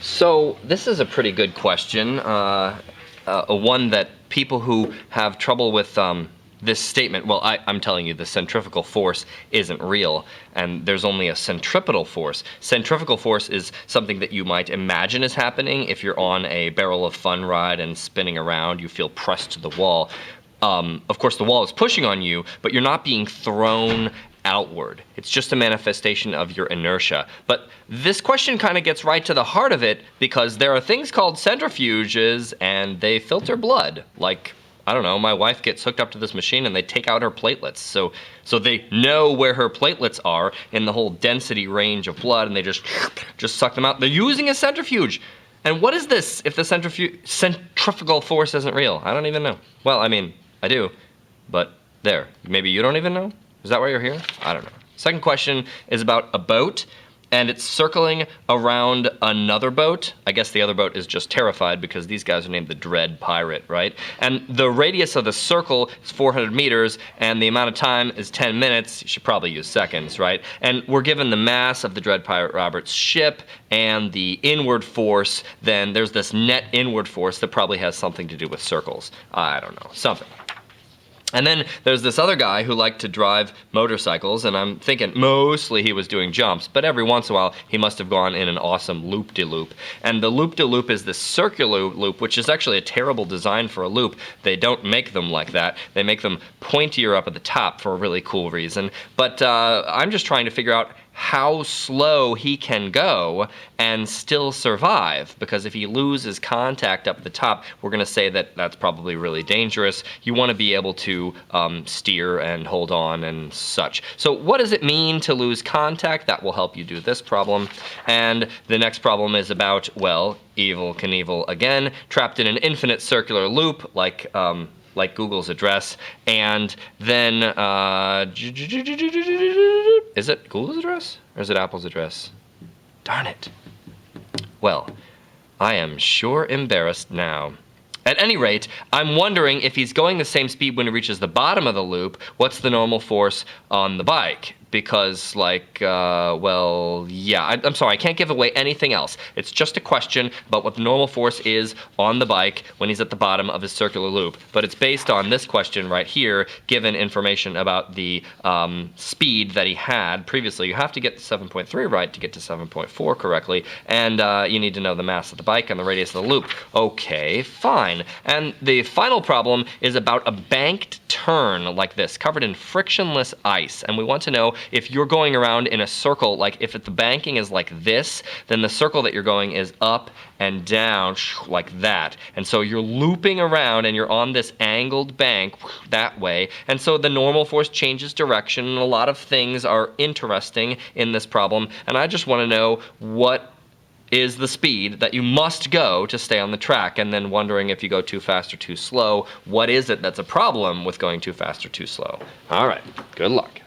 So this is a pretty good question, one that people who have trouble with this statement, well, I'm telling you the centrifugal force isn't real, and there's only a centripetal force. Centrifugal force is something that you might imagine is happening if you're on a barrel of fun ride and spinning around, you feel pressed to the wall. Of course, the wall is pushing on you, but you're not being thrown outward. It's just a manifestation of your inertia. But this question kind of gets right to the heart of it, because there are things called centrifuges, and they filter blood. Like, I don't know, my wife gets hooked up to this machine and they take out her platelets. So they know where her platelets are in the whole density range of blood, and they just suck them out. They're using a centrifuge. And what is this if the centrifugal force isn't real? I don't even know. Well, I mean, I do, but there. Maybe you don't even know? Is that why you're here? I don't know. Second question is about a boat, and it's circling around another boat. I guess the other boat is just terrified because these guys are named the Dread Pirate, right? And the radius of the circle is 400 meters, and the amount of time is 10 minutes. You should probably use seconds, right? And we're given the mass of the Dread Pirate Roberts ship and the inward force. Then there's this net inward force that probably has something to do with circles. I don't know, something. And then there's this other guy who liked to drive motorcycles, and I'm thinking mostly he was doing jumps, but every once in a while he must have gone in an awesome loop-de-loop. And the loop-de-loop is this circular loop, which is actually a terrible design for a loop. They don't make them like that. They make them pointier up at the top for a really cool reason. But I'm just trying to figure out how slow he can go and still survive, because if he loses contact up at the top, we're going to say that that's probably really dangerous. You want to be able to steer and hold on and such. So what does it mean to lose contact? That will help you do this problem. And the next problem is about, well, Evel Knievel again, trapped in an infinite circular loop, like Google's address, and then, is it Google's address, or is it Apple's address? Darn it. Well, I am sure embarrassed now. At any rate, I'm wondering if he's going the same speed when he reaches the bottom of the loop, what's the normal force on the bike? Because, well, yeah, I'm sorry, I can't give away anything else. It's just a question about what the normal force is on the bike when he's at the bottom of his circular loop. But it's based on this question right here, given information about the speed that he had previously. You have to get 7.3 right to get to 7.4 correctly, and you need to know the mass of the bike and the radius of the loop. Okay, fine. And the final problem is about a banked turn like this, covered in frictionless ice, and we want to know if you're going around in a circle, like if the banking is like this, then the circle that you're going is up and down like that. And so you're looping around and you're on this angled bank that way. And so the normal force changes direction. And a lot of things are interesting in this problem. And I just want to know what is the speed that you must go to stay on the track, and then wondering if you go too fast or too slow, what is it that's a problem with going too fast or too slow? All right, good luck.